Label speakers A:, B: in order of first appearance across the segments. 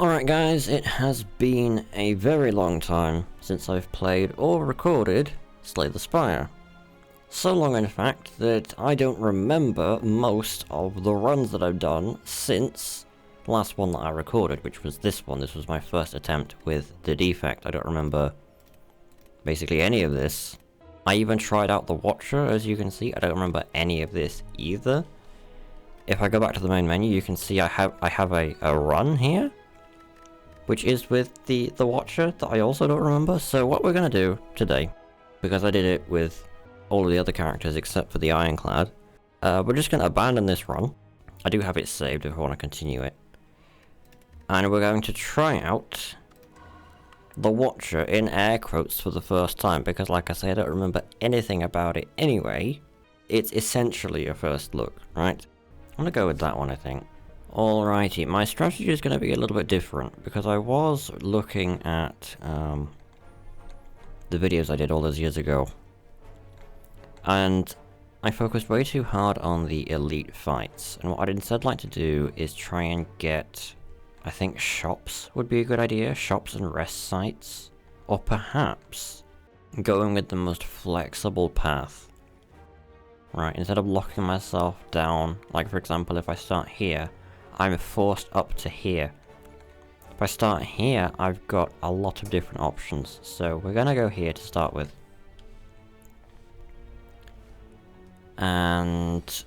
A: Alright guys, it has been a very long time since I've played or recorded Slay the Spire. So long in fact that I don't remember most of the runs that I've done since the last one that I recorded, which was this one. This was my first attempt with the defect. I don't remember basically any of this. I even tried out the Watcher, as you can see. I don't remember any of this either. If I go back to the main menu, you can see I have a run here, which is with the Watcher that I also don't remember. So what we're going to do today, because I did it with all of the other characters except for the Ironclad, we're just going to abandon this run. I do have it saved if I want to continue it. And we're going to try out the Watcher in air quotes for the first time, because like I say, I don't remember anything about it anyway. It's essentially a first look, right? I'm going to go with that one, I think. Alrighty, my strategy is going to be a little bit different, because I was looking at the videos I did all those years ago, and I focused way too hard on the elite fights, and what I'd instead like to do is try and get, I think shops would be a good idea, shops and rest sites, or perhaps going with the most flexible path. Right, instead of locking myself down, like for example if I start here, I'm forced up to here. If I start here, I've got a lot of different options, so we're gonna go here to start with. And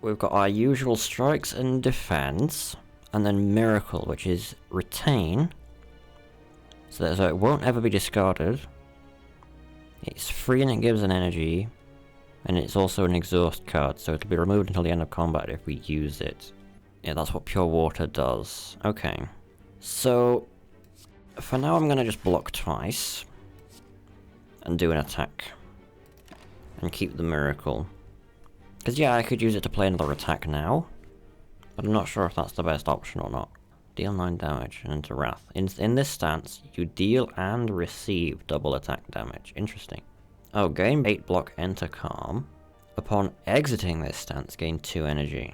A: we've got our usual strikes and defense, and then miracle, which is retain, so it won't ever be discarded. It's free and it gives an energy. And it's also an exhaust card, so it'll be removed until the end of combat if we use it. Yeah, that's what pure water does. Okay. So, for now I'm gonna just block twice. And do an attack. And keep the miracle. Because yeah, I could use it to play another attack now. But I'm not sure if that's the best option or not. Deal 9 damage and into Wrath. In this stance, you deal and receive double attack damage. Interesting. Oh, gain 8 block, enter calm. Upon exiting this stance, gain 2 energy.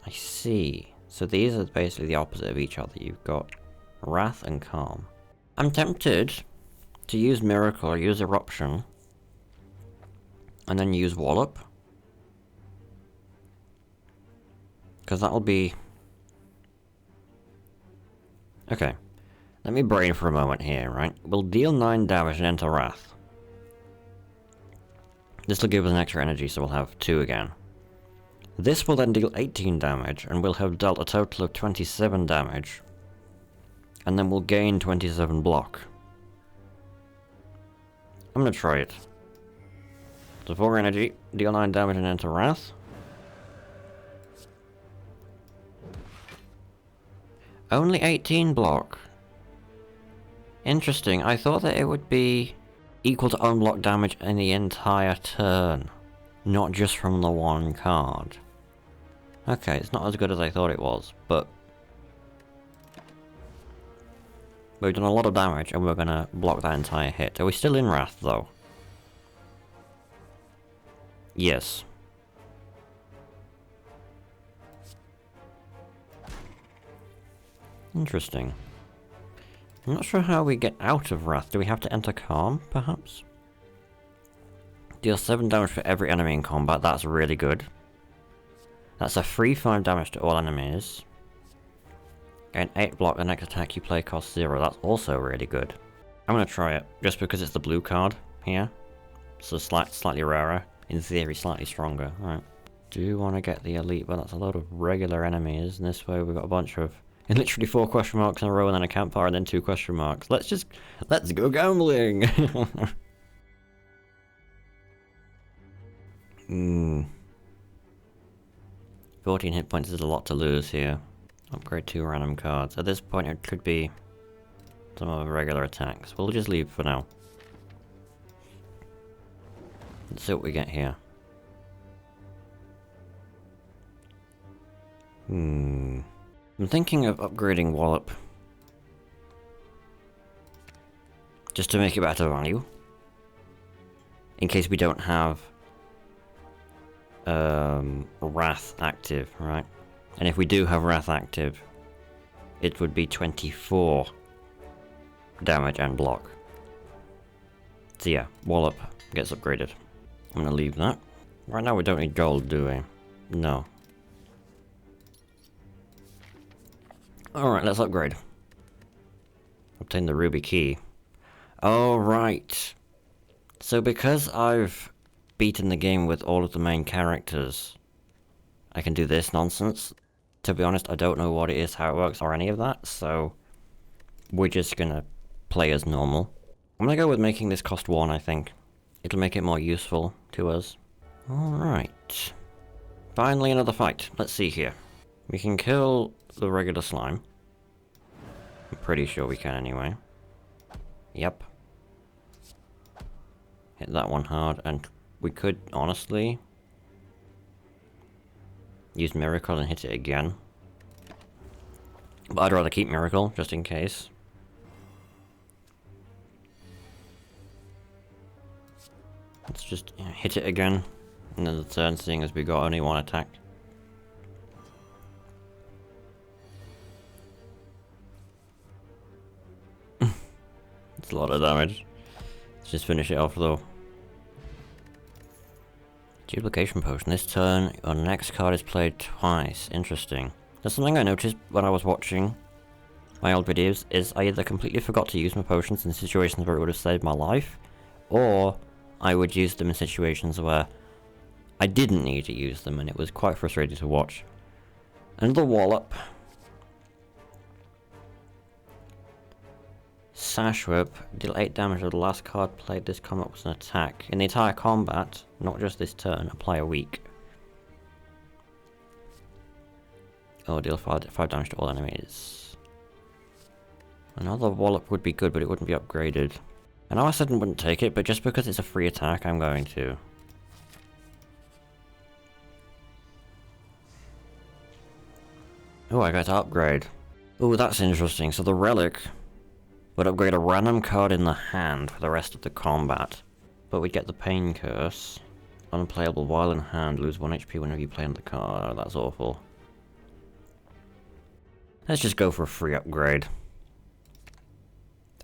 A: I see. So these are basically the opposite of each other. You've got Wrath and Calm. I'm tempted to use Miracle or use Eruption. And then use Wallop. Because that'll be... Okay. Let me brain for a moment here, right? We'll deal 9 damage and enter Wrath. This will give us an extra energy, so we'll have 2 again. This will then deal 18 damage, and we'll have dealt a total of 27 damage. And then we'll gain 27 block. I'm gonna try it. So 4 energy, deal 9 damage and enter Wrath. Only 18 block. Interesting, I thought that it would be equal to unblock damage in the entire turn, not just from the one card. Okay, it's not as good as I thought it was, but we've done a lot of damage and we're gonna block that entire hit. Are we still in Wrath though? Yes. Interesting. I'm not sure how we get out of Wrath. Do we have to enter Calm, perhaps? Deal 7 damage for every enemy in combat. That's really good. That's a free 5 damage to all enemies. Gain 8 block, the next attack you play costs 0. That's also really good. I'm gonna try it, just because it's the blue card here. So slightly rarer. In theory, slightly stronger. Right. Do want to get the elite, but that's a lot of regular enemies. And this way we've got a bunch of... And literally 4 question marks in a row and then a campfire and then 2 question marks. Let's go gambling! 14 hit points is a lot to lose here. Upgrade 2 random cards. At this point it could be some of the regular attacks. We'll just leave for now. Let's see what we get here. I'm thinking of upgrading Wallop. Just to make it better value. In case we don't have Wrath active, right? And if we do have Wrath active, it would be 24 damage and block. So yeah, Wallop gets upgraded. I'm gonna leave that. Right now we don't need gold, do we? No. Alright, let's upgrade. Obtain the ruby key. Oh, right. So because I've beaten the game with all of the main characters, I can do this nonsense. To be honest, I don't know what it is, how it works, or any of that, so we're just gonna play as normal. I'm gonna go with making this cost 1, I think. It'll make it more useful to us. Alright. Finally another fight. Let's see here. We can kill the regular slime. I'm pretty sure we can anyway. Yep. Hit that one hard, and we could, honestly, use Miracle and hit it again. But I'd rather keep Miracle, just in case. Let's just hit it again, and then the turn, seeing as we got only one attack. It's a lot of damage. Let's just finish it off though. Duplication potion. This turn, your next card is played twice. Interesting. There's something I noticed when I was watching my old videos, is I either completely forgot to use my potions in situations where it would have saved my life, or I would use them in situations where I didn't need to use them, and it was quite frustrating to watch. Another Wallop. Sash Whip. Deal 8 damage to the last card played this combat was an attack. In the entire combat, not just this turn, apply a weak. Oh, deal 5 damage to all enemies. Another Wallop would be good, but it wouldn't be upgraded. I know I said I wouldn't take it, but just because it's a free attack, I'm going to. Oh, I got to upgrade. Oh, that's interesting. So the Relic would upgrade a random card in the hand for the rest of the combat. But we'd get the Pain Curse. Unplayable while in hand, lose 1 HP whenever you play on the card. Oh, that's awful. Let's just go for a free upgrade.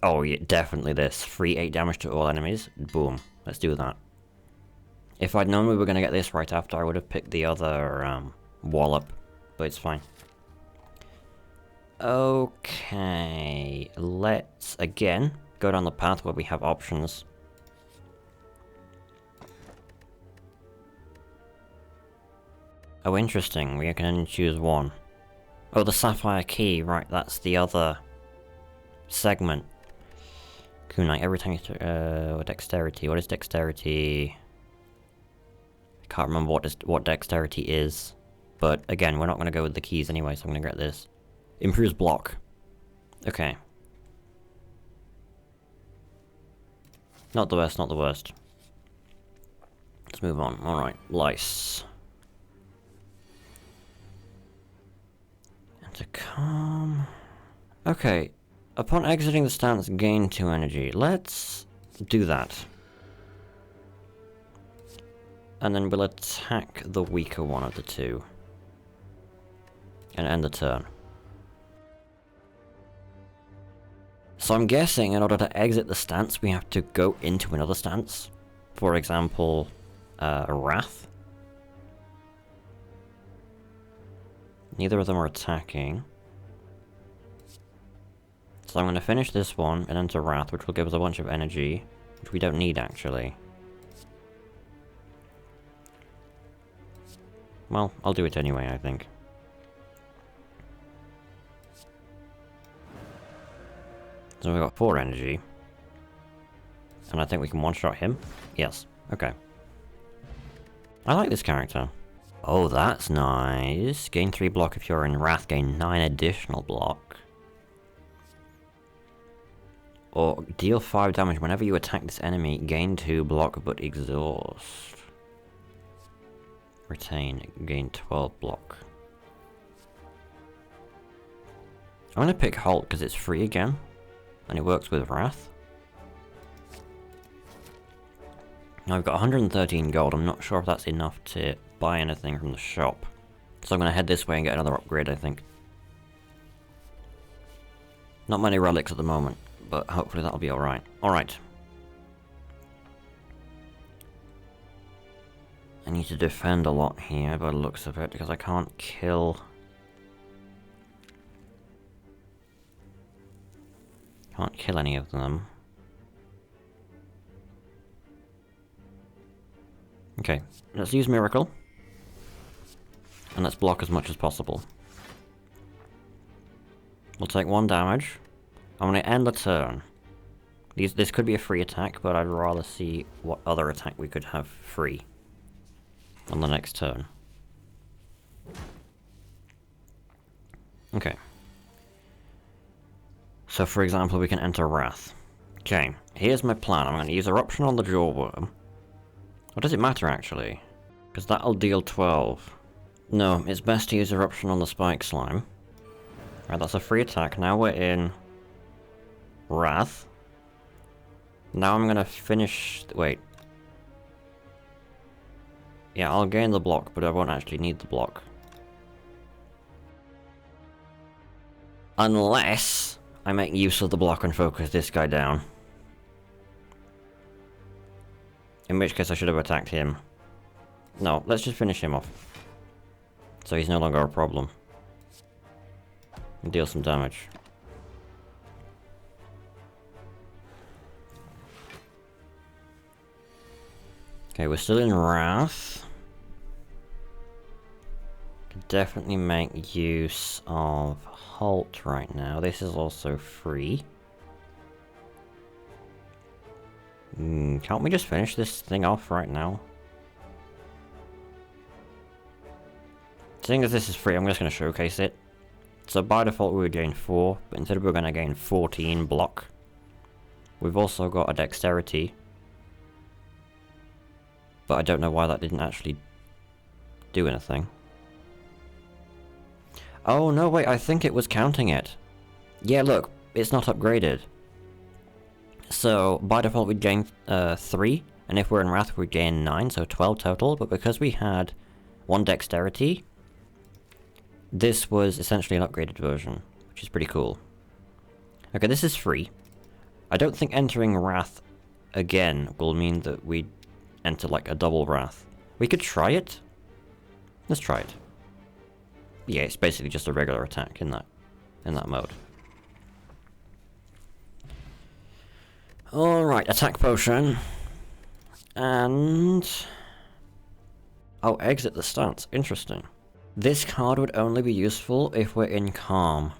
A: Oh yeah, definitely this. Free 8 damage to all enemies. Boom. Let's do that. If I'd known we were going to get this right after, I would have picked the other Wallop. But it's fine. Okay. Let's, again, go down the path where we have options. Oh, interesting. We can only choose one. Oh, the Sapphire Key. Right, that's the other segment. Kunai, every time you dexterity. What is dexterity? I can't remember what dexterity is. But again, we're not going to go with the keys anyway, so I'm going to get this. Improves block. Okay. Not the best, not the worst. Let's move on. Alright, Lice. And to calm. Okay. Upon exiting the stance, gain 2 energy. Let's do that. And then we'll attack the weaker one of the two. And end the turn. So I'm guessing in order to exit the stance, we have to go into another stance. For example, Wrath. Neither of them are attacking. So I'm going to finish this one and enter Wrath, which will give us a bunch of energy, which we don't need actually. Well, I'll do it anyway, I think. So we've got 4 energy. And I think we can one-shot him. Yes. Okay. I like this character. Oh, that's nice. Gain 3 block if you're in Wrath, gain 9 additional block. Or deal 5 damage whenever you attack this enemy, gain 2 block but exhaust. Retain, gain 12 block. I'm gonna pick Halt because it's free again. And it works with Wrath. Now I've got 113 gold, I'm not sure if that's enough to buy anything from the shop. So I'm going to head this way and get another upgrade, I think. Not many relics at the moment, but hopefully that'll be alright. Alright. I need to defend a lot here by the looks of it, because I can't kill... Can't kill any of them. Okay, let's use Miracle. And let's block as much as possible. We'll take 1 damage. I'm going to end the turn. This could be a free attack, but I'd rather see what other attack we could have free on the next turn. Okay. So for example, we can enter Wrath. Okay, here's my plan. I'm going to use Eruption on the Jawworm. What does it matter actually? Because that'll deal 12. No, it's best to use Eruption on the Spike Slime. Right, that's a free attack. Now we're in Wrath. Now I'm gonna finish... wait. Yeah, I'll gain the block, but I won't actually need the block. Unless I make use of the block and focus this guy down. In which case I should have attacked him. No, let's just finish him off. So he's no longer a problem. And deal some damage. Okay, we're still in Wrath. Can definitely make use of Halt right now. This is also free. Can't we just finish this thing off right now? Seeing as this is free, I'm just going to showcase it. So by default we would gain 4, but instead we're going to gain 14 block. We've also got a dexterity. But I don't know why that didn't actually do anything. Oh no, wait, I think it was counting it. Yeah, look, it's not upgraded. So by default we'd gain 3, and if we're in Wrath we'd gain 9, so 12 total, but because we had 1 dexterity, this was essentially an upgraded version, which is pretty cool. Okay, this is free. I don't think entering Wrath again will mean that we enter like a double Wrath. We could try it. Let's try it. Yeah, it's basically just a regular attack in that mode. Alright, attack potion. And... oh, exit the stance. Interesting. This card would only be useful if we're in Calm.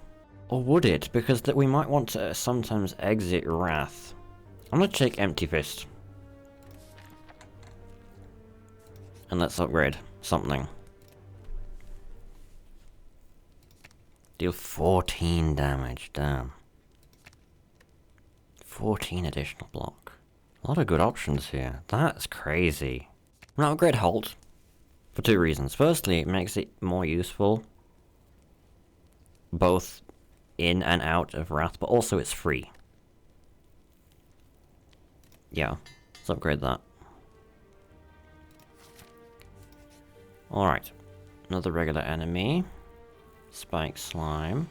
A: Or would it? Because we might want to sometimes exit Wrath. I'm gonna take Empty Fist. And let's upgrade something. Deal 14 damage, damn. 14 additional block. A lot of good options here. That's crazy. I'm gonna upgrade Halt. For 2 reasons. Firstly, it makes it more useful. Both in and out of Wrath, but also it's free. Yeah, let's upgrade that. Alright. Another regular enemy. Spike Slime.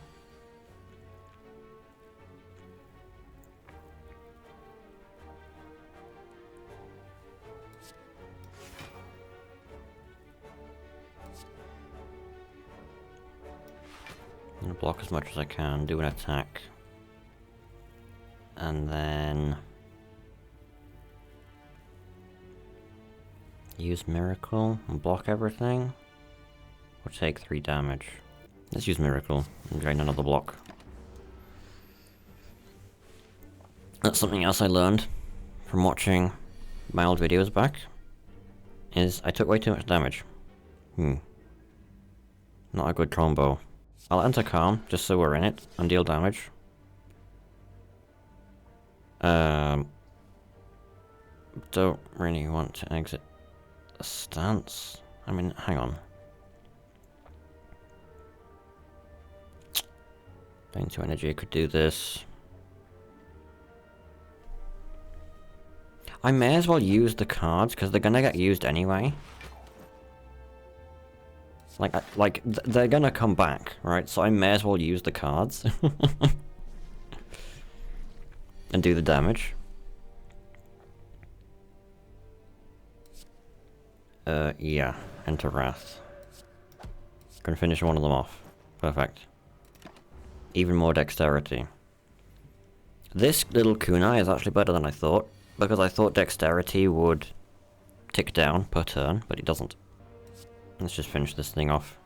A: I'm gonna block as much as I can, do an attack. And then... use Miracle and block everything. Or take 3 damage. Let's use Miracle and gain another block. That's something else I learned from watching my old videos back. Is I took way too much damage. Not a good combo. I'll enter Calm, just so we're in it, and deal damage. Don't really want to exit the stance. I mean, hang on. Into energy could do this. I may as well use the cards, because they're gonna get used anyway. They're gonna come back, right? So I may as well use the cards. and do the damage. Yeah, enter Wrath. Can finish one of them off. Perfect. Even more dexterity. This little kunai is actually better than I thought, because I thought dexterity would tick down per turn, but it doesn't. Let's just finish this thing off.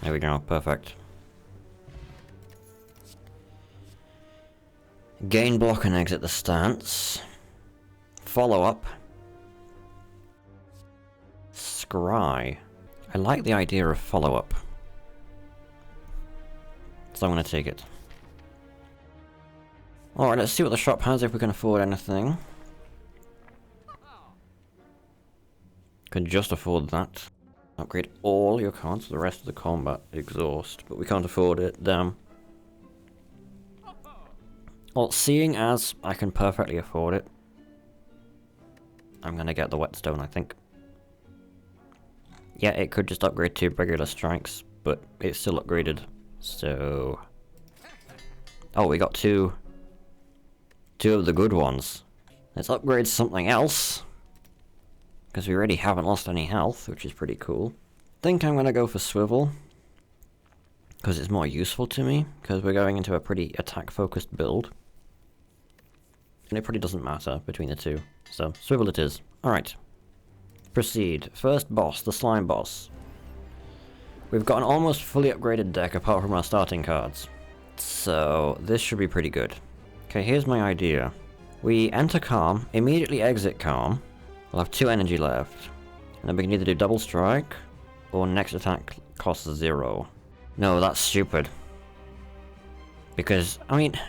A: There we go, perfect. Gain block and exit the stance. Follow up. Scry. I like the idea of follow up. So I'm gonna take it. Alright, let's see what the shop has if we can afford anything. Can just afford that. Upgrade all your cards for the rest of the combat exhaust, but we can't afford it, damn. Well, seeing as I can perfectly afford it, I'm gonna get the whetstone, I think. Yeah, it could just upgrade to regular strikes, but it's still upgraded, so... Oh, we got two of the good ones. Let's upgrade something else, because we already haven't lost any health, which is pretty cool. I think I'm gonna go for Swivel, because it's more useful to me, because we're going into a pretty attack-focused build. And it probably doesn't matter between the two, so Swivel it is. Alright. Proceed. First boss, the slime boss. We've got an almost fully upgraded deck apart from our starting cards. So, this should be pretty good. Okay, here's my idea. We enter Calm, immediately exit Calm. We'll have 2 energy left. And then we can either do double strike, or next attack costs 0. No, that's stupid. Because, I mean,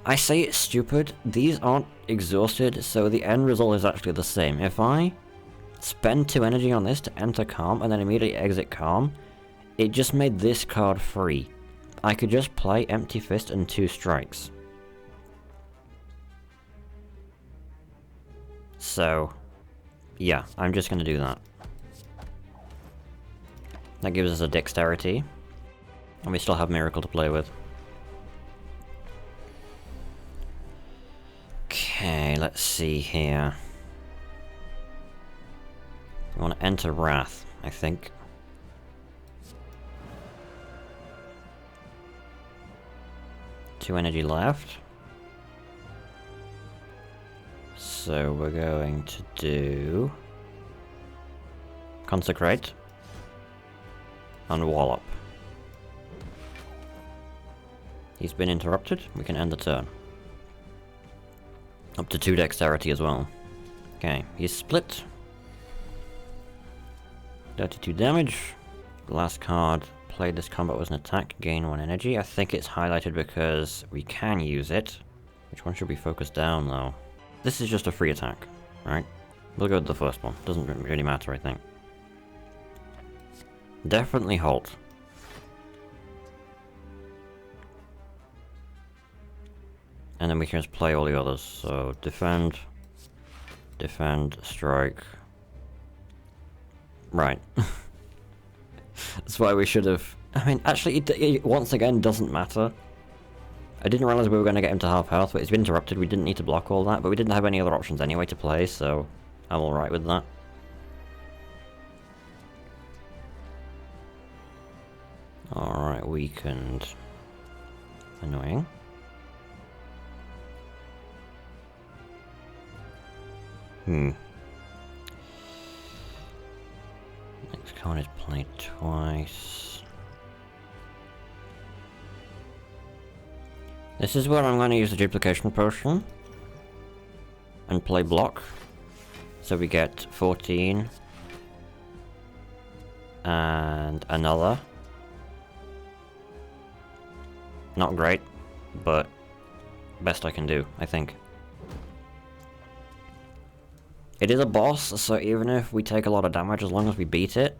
A: I say it's stupid, these aren't exhausted, so the end result is actually the same. If I spend 2 energy on this to enter Calm and then immediately exit Calm, it just made this card free. I could just play Empty Fist and 2 strikes. So, yeah, I'm just gonna do that. That gives us a dexterity, and we still have Miracle to play with. Okay, let's see here. I want to enter Wrath, I think. Two energy left. So we're going to do... Consecrate. And Wallop. He's been interrupted, we can end the turn. Up to 2 dexterity as well. Okay, he's split. 32 damage. The last card played this combat was an attack, gain 1 energy. I think it's highlighted because we can use it. Which one should we focus down though? This is just a free attack, right? We'll go with the first one. Doesn't really matter, I think. Definitely halt. And then we can just play all the others. So defend, defend, strike. Right. That's why we should have... I mean, actually, it once again doesn't matter. I didn't realize we were going to get him to half health, but he's been interrupted. We didn't need to block all that, but we didn't have any other options anyway to play, so I'm alright with that. Alright, weakened. Annoying. Next card is played twice. This is where I'm going to use the duplication potion and play block. So we get 14 and another. Not great, but best I can do, I think. It is a boss, so even if we take a lot of damage, as long as we beat it,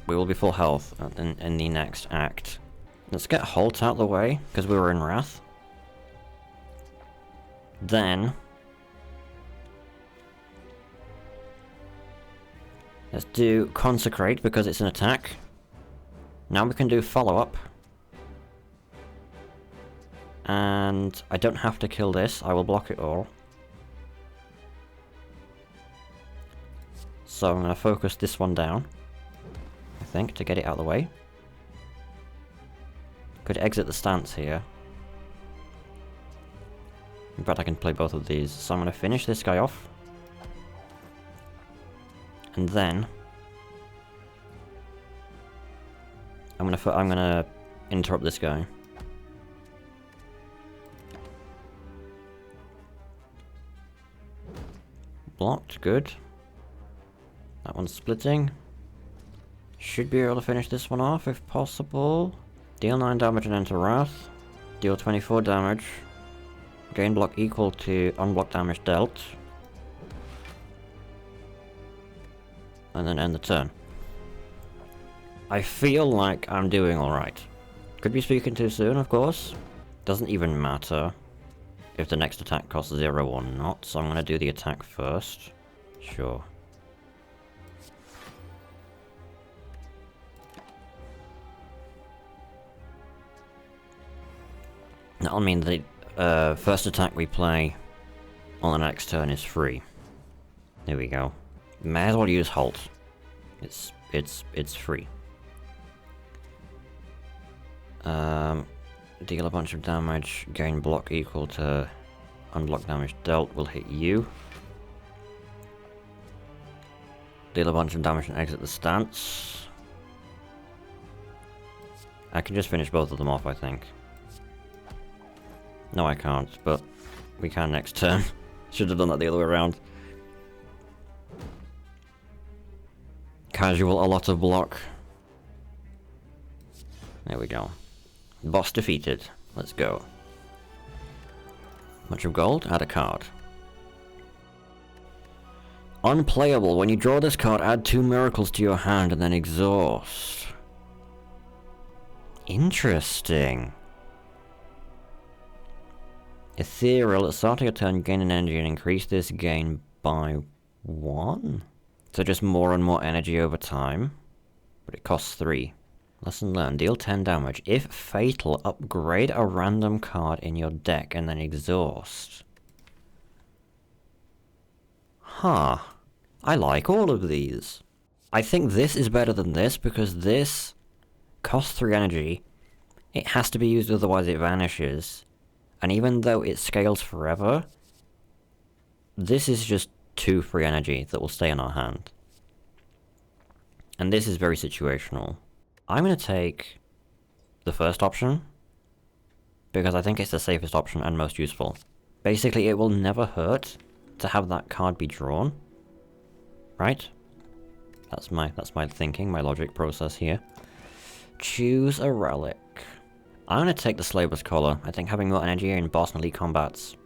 A: we will be full health in the next act. Let's get Halt out the way, because we were in Wrath. Then... let's do Consecrate, because it's an attack. Now we can do Follow Up. And I don't have to kill this, I will block it all. So I'm going to focus this one down, I think, to get it out of the way. Could exit the stance here. In fact, I can play both of these. So I'm going to finish this guy off. And then I'm gonna interrupt this guy. Blocked, good. That one's splitting. Should be able to finish this one off if possible. Deal 9 damage and enter Wrath. Deal 24 damage. Gain block equal to unblock damage dealt. And then end the turn. I feel like I'm doing alright. Could be speaking too soon, of course. Doesn't even matter if the next attack costs 0 or not, so I'm going to do the attack first. Sure. That'll mean the first attack we play on the next turn is free. There we go. May as well use Halt. It's free. Deal a bunch of damage, gain block equal to unblock damage dealt will hit you. Deal a bunch of damage and exit the stance. I can just finish both of them off, I think. No, I can't, but we can next turn. Should have done that the other way around. Casual, a lot of block. There we go. Boss defeated. Let's go. Bunch of gold, add a card. Unplayable. When you draw this card, add 2 miracles to your hand and then exhaust. Interesting. Ethereal. At the start of your turn, gain an energy and increase this gain by 1? So just more and more energy over time. But it costs 3. Lesson learned. Deal 10 damage. If fatal, upgrade a random card in your deck and then exhaust. Huh. I like all of these. I think this is better than this because this costs 3 energy. It has to be used, otherwise it vanishes. And even though it scales forever, this is just 2 free energy that will stay in our hand. And this is very situational. I'm going to take the first option, because I think it's the safest option and most useful. Basically, it will never hurt to have that card be drawn. Right? That's my thinking, my logic process here. Choose a relic. I'm going to take the Slaver's Collar. I think having more energy in boss and elite combats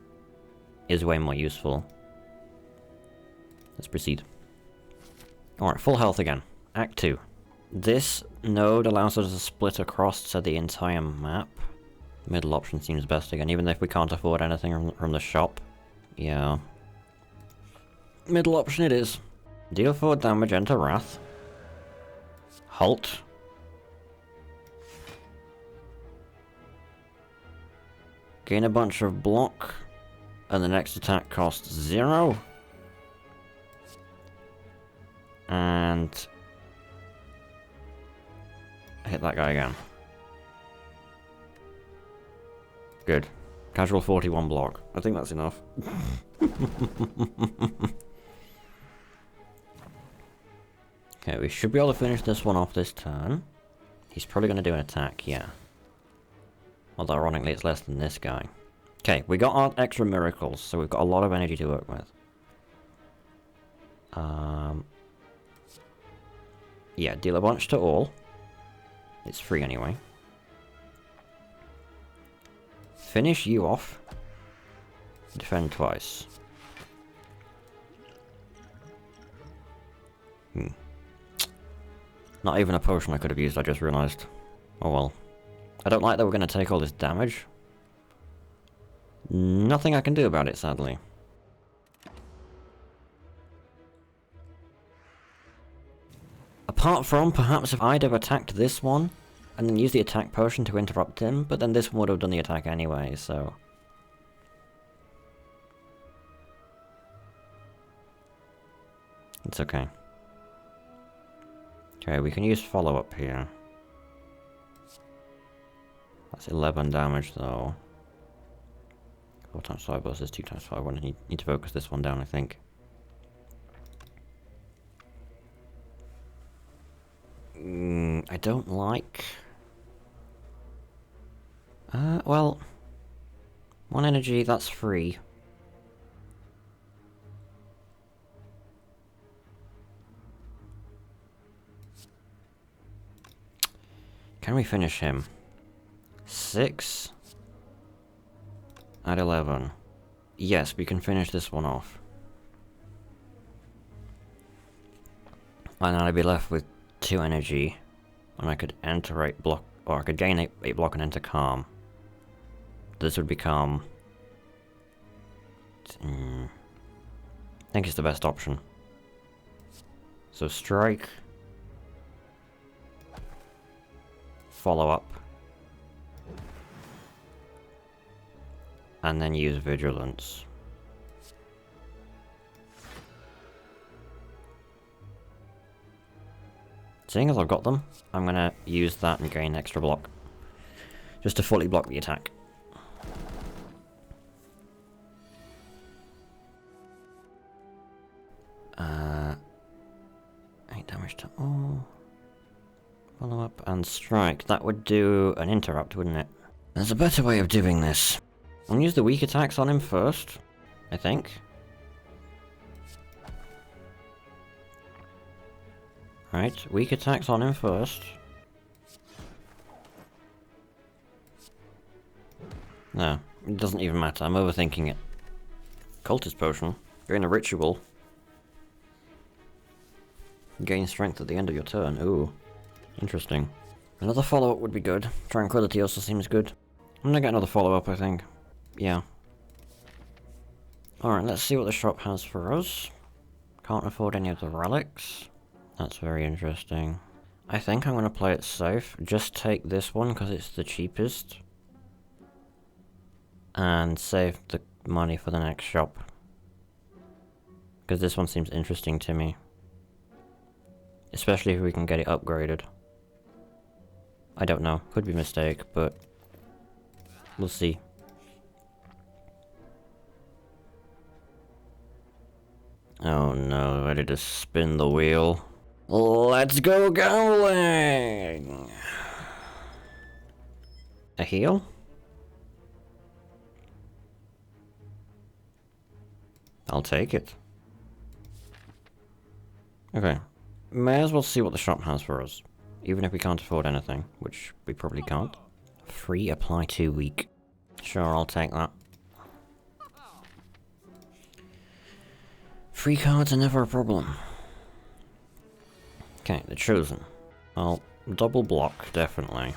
A: is way more useful. Let's proceed. Alright, full health again. Act 2. This node allows us to split across to the entire map. Middle option seems best again, even if we can't afford anything from the shop. Yeah. Middle option it is. Deal 4 damage, enter Wrath. Halt. Gain a bunch of block, and the next attack costs 0. And hit that guy again. Good. Casual 41 block. I think that's enough. Okay, we should be able to finish this one off this turn. He's probably going to do an attack, yeah. Although ironically it's less than this guy. Okay, we got our extra miracles, so we've got a lot of energy to work with. Yeah, deal a bunch to all. It's free anyway. Finish you off. Defend twice. Not even a potion I could have used, I just realised. Oh well. I don't like that we're going to take all this damage. Nothing I can do about it, sadly. Apart from, perhaps if I'd have attacked this one, and then use the attack potion to interrupt him, but then this one would have done the attack anyway, so... It's okay. Okay, we can use follow-up here. That's 11 damage though. 4 times 5 versus 2 times 5. I need to focus this one down, I think. I don't like... well... 1 energy, that's free. Can we finish him? 6 at 11. Yes, we can finish this one off. And then I'd be left with 2 energy. And I could enter 8 block, or I could gain 8 block and enter calm. This would be calm. I think it's the best option. So strike. Follow up. And then use vigilance. Seeing as I've got them, I'm gonna use that and gain extra block. Just to fully block the attack. 8 damage to all. Follow up and strike. That would do an interrupt, wouldn't it? There's a better way of doing this. I'll use the weak attacks on him first, I think. Right, weak attacks on him first. No, it doesn't even matter. I'm overthinking it. Cultist potion. Gain a ritual. Gain strength at the end of your turn. Ooh. Interesting. Another follow-up would be good. Tranquility also seems good. I'm gonna get another follow-up, I think. Yeah. Alright, let's see what the shop has for us. Can't afford any of the relics. That's very interesting. I think I'm gonna play it safe. Just take this one because it's the cheapest. And save the money for the next shop. Because this one seems interesting to me. Especially if we can get it upgraded. I don't know. Could be a mistake, but we'll see. Oh no, ready to spin the wheel. Let's go gambling! A heal? I'll take it. Okay. May as well see what the shop has for us. Even if we can't afford anything, which we probably can't. Free apply 2 week. Sure, I'll take that. Free cards are never a problem. Okay, the chosen. I'll double block, definitely.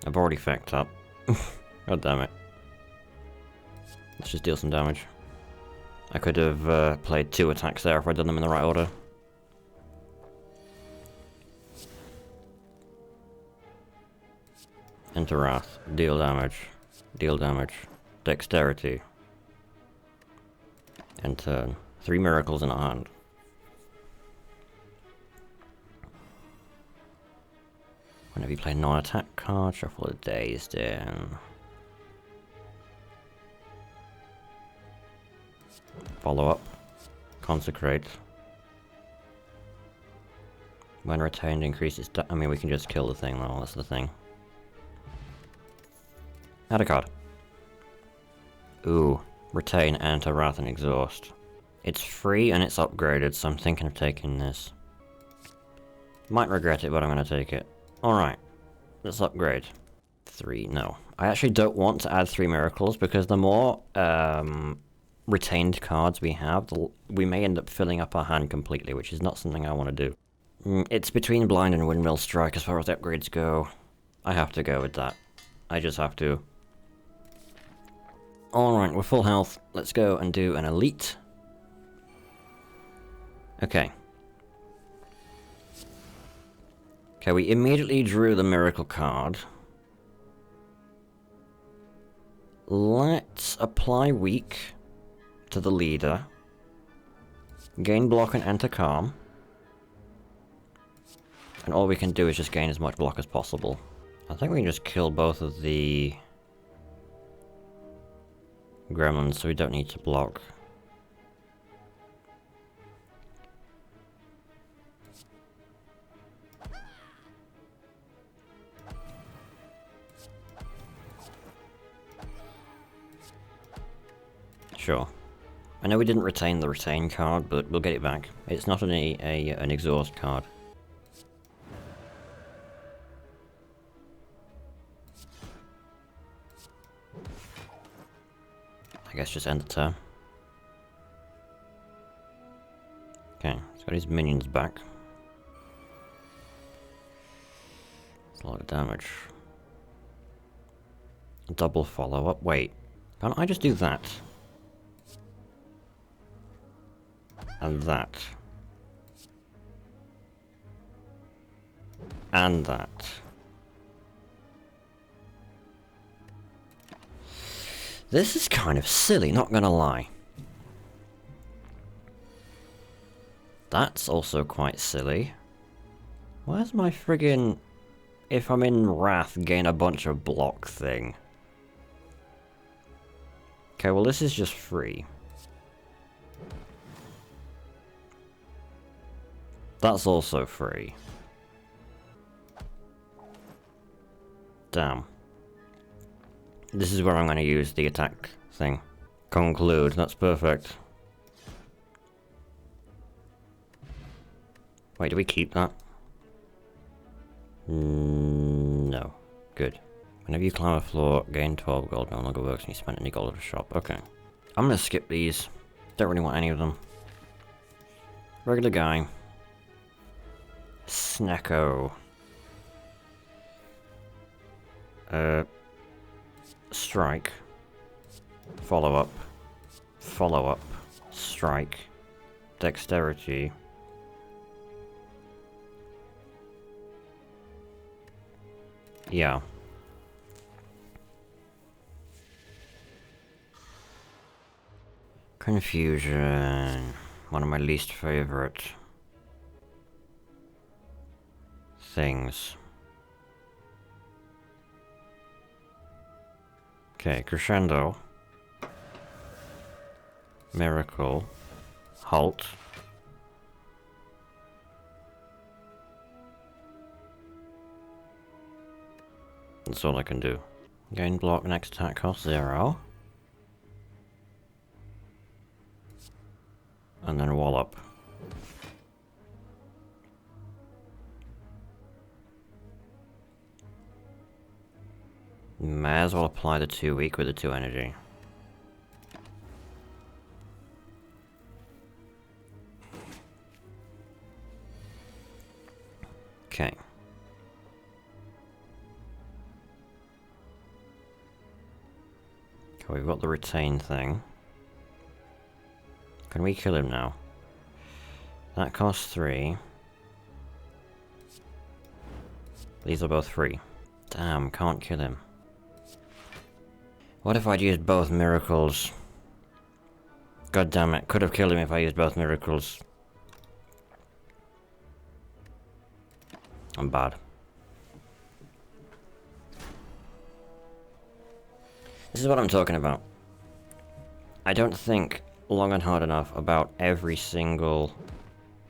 A: I've already fucked up. God damn it. Let's just deal some damage. I could have played 2 attacks there if I'd done them in the right order. Enter Wrath. Deal damage. Deal damage. Dexterity. And turn. 3 miracles in a hand. Whenever you play non-attack card, shuffle the dazed in. Follow up. Consecrate. When retained, increases. I mean, we can just kill the thing, though. That's the thing. Add a card. Ooh. Retain, enter, wrath, and exhaust. It's free and it's upgraded, so I'm thinking of taking this. Might regret it, but I'm gonna take it. Alright. Let's upgrade. 3. No. I actually don't want to add 3 miracles, because the more, retained cards we have, we may end up filling up our hand completely, which is not something I want to do. It's between blind and windmill strike as far as upgrades go. I have to go with that. I just have to. Alright, we're full health. Let's go and do an elite. Okay. Okay, we immediately drew the miracle card. Let's apply weak to the leader. Gain block and enter calm. And all we can do is just gain as much block as possible. I think we can just kill both of the gremlins so we don't need to block. Sure. I know we didn't retain the retain card, but we'll get it back. It's not an exhaust card. I guess just end the turn. Okay, he's got his minions back. That's a lot of damage. Double follow-up. Wait, can't I just do that? And that. And that. This is kind of silly, not gonna lie. That's also quite silly. Where's my friggin' if I'm in Wrath, gain a bunch of block thing? Okay, well this is just free. That's also free. Damn. This is where I'm going to use the attack thing. Conclude, that's perfect. Wait, do we keep that? No. Good. Whenever you climb a floor, gain 12 gold. No longer works when you spend any gold at a shop. Okay. I'm going to skip these. Don't really want any of them. Regular guy. Snecko. Strike. Follow up. Follow up. Strike. Dexterity. Yeah. Confusion. One of my least favorite things. Okay, crescendo. Miracle. Halt. That's all I can do. Gain block, next attack cost 0. And then wallop. May as well apply the 2 weak with the 2 energy. Okay. Okay, we've got the retain thing. Can we kill him now? That costs 3. These are both free. Damn, can't kill him. What if I'd used both miracles? God damn it, could have killed him if I used both miracles. I'm bad. This is what I'm talking about. I don't think long and hard enough about every single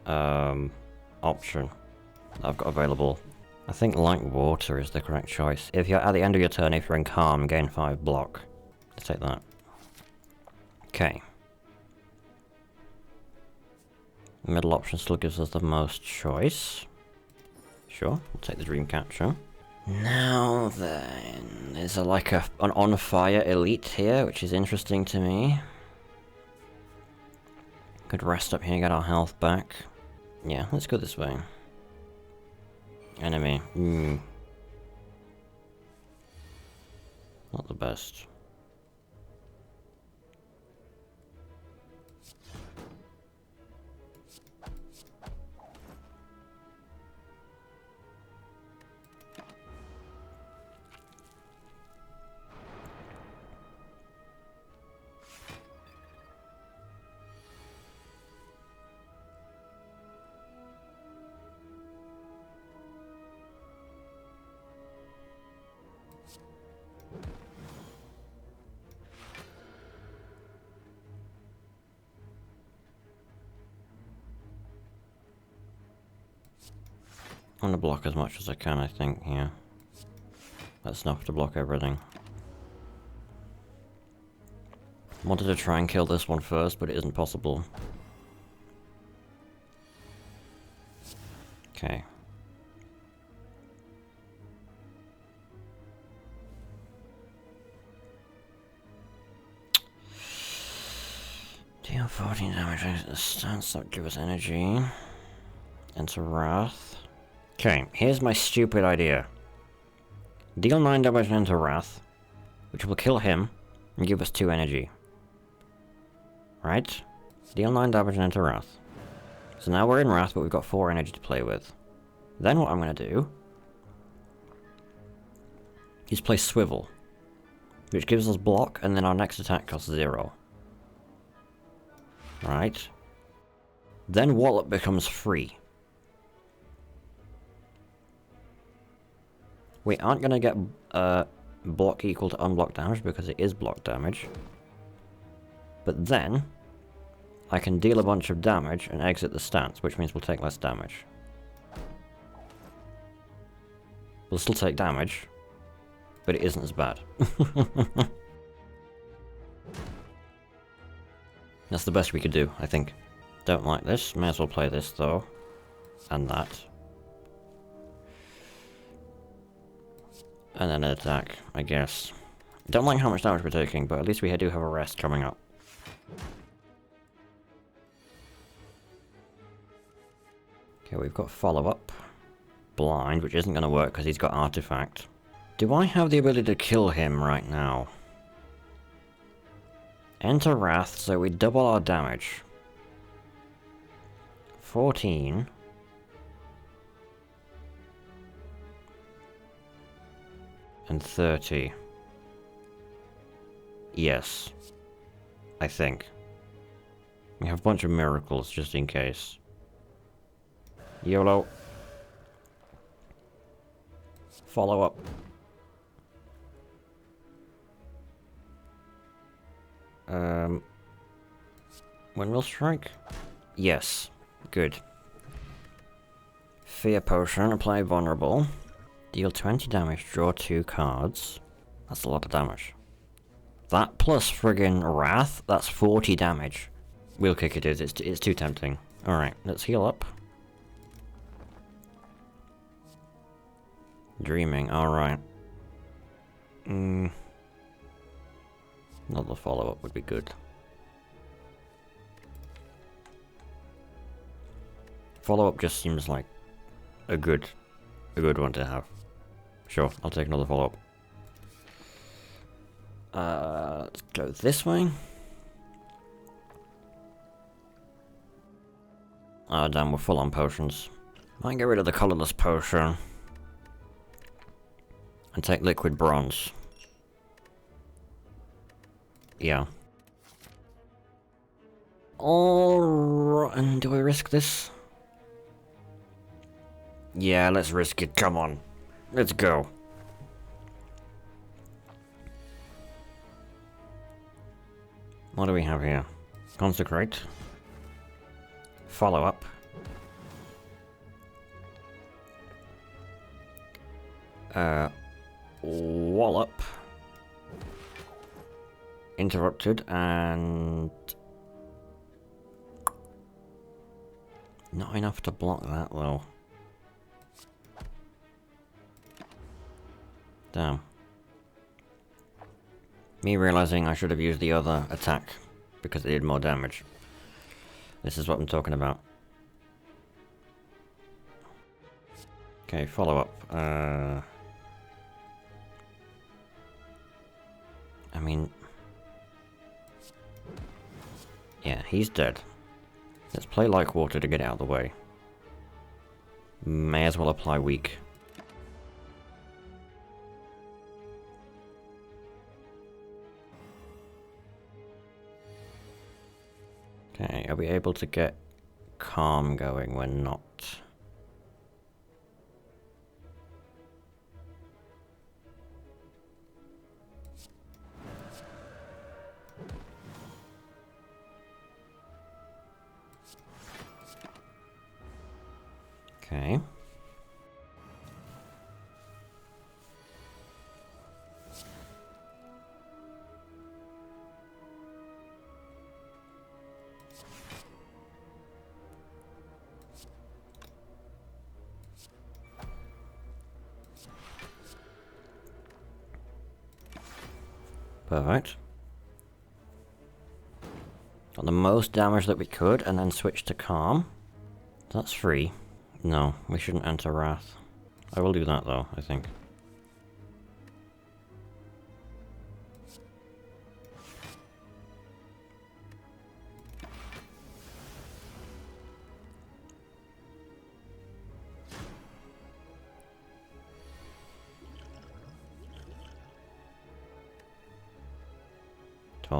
A: option that I've got available. I think light water is the correct choice. If you're at the end of your turn, if you're in calm, gain 5 block. Let's take that. Okay. Middle option still gives us the most choice. Sure, we'll take the dream catcher. Now then, there's an on fire elite here, which is interesting to me. Could rest up here, get our health back. Yeah, let's go this way. Enemy. Not the best. I'm gonna block as much as I can, I think, yeah. That's enough to block everything. Wanted to try and kill this one first, but it isn't possible. Okay. Deal 14 damage at the stance, that give us energy. Enter Wrath. Okay, here's my stupid idea. Deal 9 damage and enter Wrath, which will kill him and give us 2 energy. Right? Deal 9 damage and enter Wrath. So now we're in Wrath, but we've got 4 energy to play with. Then what I'm going to do is play Swivel, which gives us block, and then our next attack costs 0. Right? Then Wallop becomes free. We aren't going to get block equal to unblock damage because it is block damage. But then I can deal a bunch of damage and exit the stance, which means we'll take less damage. We'll still take damage, but it isn't as bad. That's the best we could do, I think. Don't like this. May as well play this, though. And that. And then an attack, I guess. Don't like how much damage we're taking, but at least we do have a rest coming up. Okay, we've got follow-up. Blind, which isn't going to work because he's got artifact. Do I have the ability to kill him right now? Enter Wrath, so we double our damage. 14. And 30. Yes. I think. We have a bunch of miracles, just in case. YOLO. Follow up. Windmill Strike? Yes. Good. Fear Potion, apply vulnerable. Deal 20 damage, draw 2 cards. That's a lot of damage. That plus friggin' Wrath, that's 40 damage. Wheel Kick it is, it's too tempting. Alright, let's heal up. Dreaming, alright. Another follow-up would be good. Follow-up just seems like a good one to have. Sure, I'll take another follow-up. Let's go this way. Oh damn, we're full on potions. Might get rid of the colourless potion. And take liquid bronze. Yeah. Alright, and do I risk this? Yeah, let's risk it, come on. Let's go. What do we have here? Consecrate. Follow up. Wallop. Interrupted and... Not enough to block that though. Damn. Me realizing I should have used the other attack because it did more damage. This is what I'm talking about. Okay, follow up. I mean... Yeah, he's dead. Let's play Like Water to get out of the way. May as well apply Weak. Okay, are we able to get Calm going? We're not. Okay. Perfect. Got the most damage that we could, and then switch to calm. That's free. No, we shouldn't enter wrath. I will do that though, I think.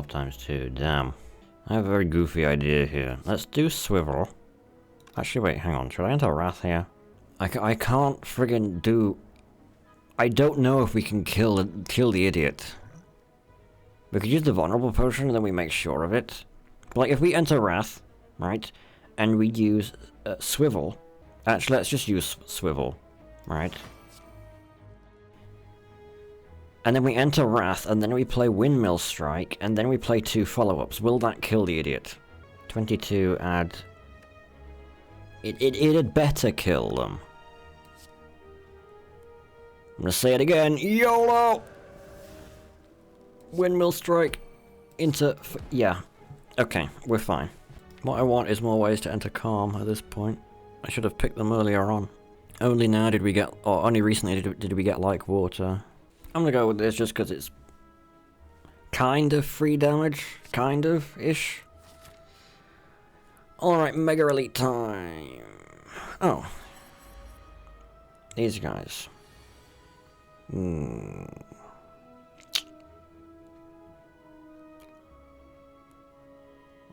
A: Times 2, damn. I have a very goofy idea here. Let's do swivel. Actually, wait, hang on. Should I enter wrath here? I can't friggin' do... I don't know if we can kill the idiot. We could use the vulnerable potion and then we make sure of it. But like, if we enter wrath, right, and we use swivel... Actually, let's just use swivel, right? And then we enter wrath, and then we play windmill strike, and then we play 2 follow-ups. Will that kill the idiot? 22 add... It had better kill them. I'm gonna say it again. YOLO! Windmill strike into... yeah. Okay, we're fine. What I want is more ways to enter calm at this point. I should have picked them earlier on. Only now did we get... or only recently did we get like water. I'm gonna go with this just because it's kind of free damage. Kind of-ish. Alright, Mega Elite time. Oh. These guys.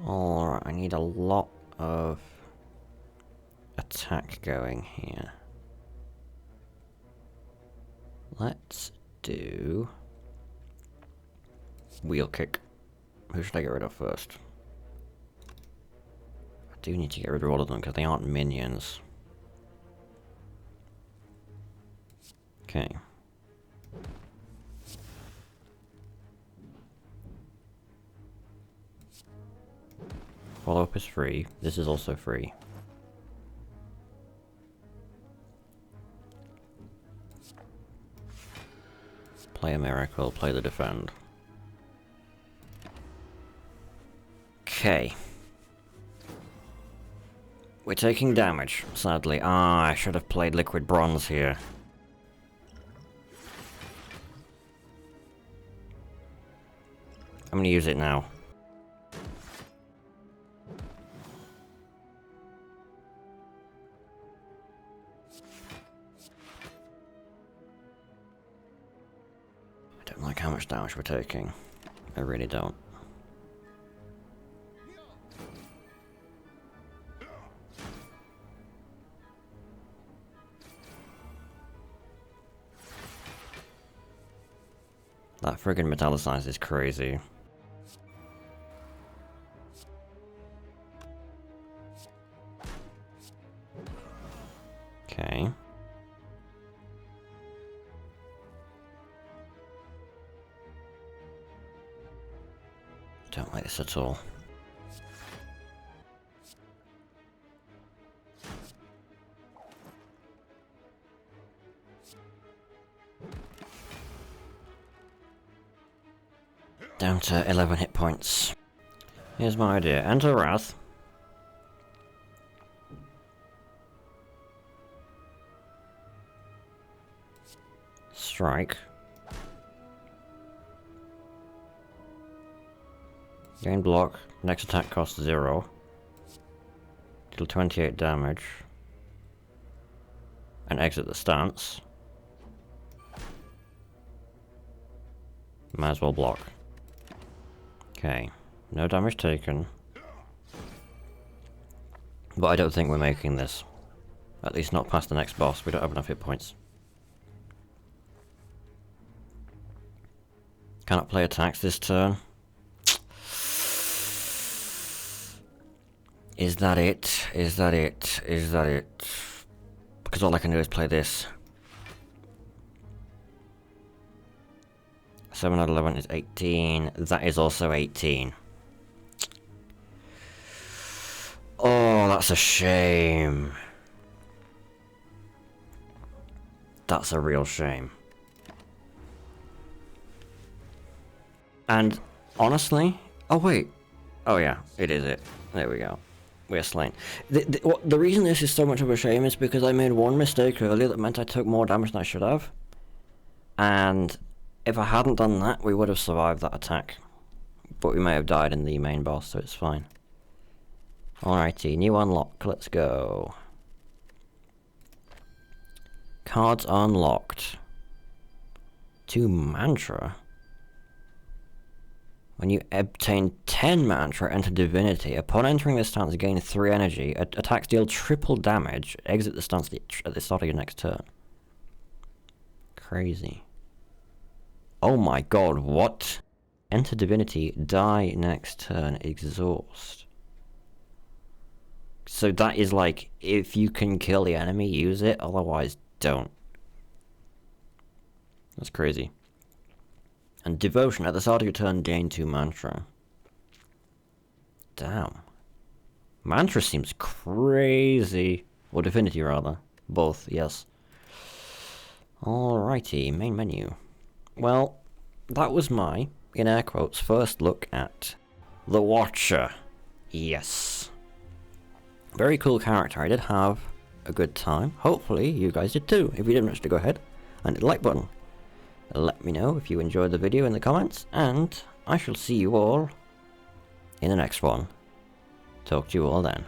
A: Alright, I need a lot of attack going here. Let's do wheel kick. Who should I get rid of first? I do need to get rid of all of them because they aren't minions. Okay. Follow-up is free. This is also free. Play a miracle, play the defend. Okay. We're taking damage, sadly. Ah, I should have played liquid bronze here. I'm gonna use it now. I don't like how much damage we're taking. I really don't. That friggin' metallicize is crazy. Okay. Don't like this at all. Down to 11 hit points. Here's my idea. Enter Wrath. Strike. Gain block. Next attack costs 0. Deal 28 damage. And exit the stance. Might as well block. Okay. No damage taken. But I don't think we're making this. At least not past the next boss. We don't have enough hit points. Cannot play attacks this turn. Is that it? Is that it? Is that it? because all I can do is play this. 7 out of 11 is 18. That is also 18. Oh, that's a shame. That's a real shame. And honestly, oh wait, oh yeah, it is it. There we go. We're slain. The reason this is so much of a shame is because I made one mistake earlier that meant I took more damage than I should have. And if I hadn't done that, we would have survived that attack. But we may have died in the main boss, so it's fine. Alrighty, new unlock, let's go. Cards unlocked. 2 mantra. When you obtain 10 mantra, enter divinity. Upon entering this stance, gain 3 energy. Attacks deal triple damage. Exit the stance at the start of your next turn. Crazy. Oh my god, what? Enter divinity, die next turn, exhaust. So that is like, if you can kill the enemy, use it, otherwise don't. That's crazy. And devotion, at the start of your turn, gain 2 mantra. Damn. Mantra seems crazy. Or divinity, rather. Both, yes. Alrighty, main menu. Well, that was my, in air quotes, first look at the Watcher. Yes. Very cool character. I did have a good time. Hopefully you guys did too. If you didn't, just to go ahead and hit the like button. Let me know if you enjoyed the video in the comments, and I shall see you all in the next one. Talk to you all then.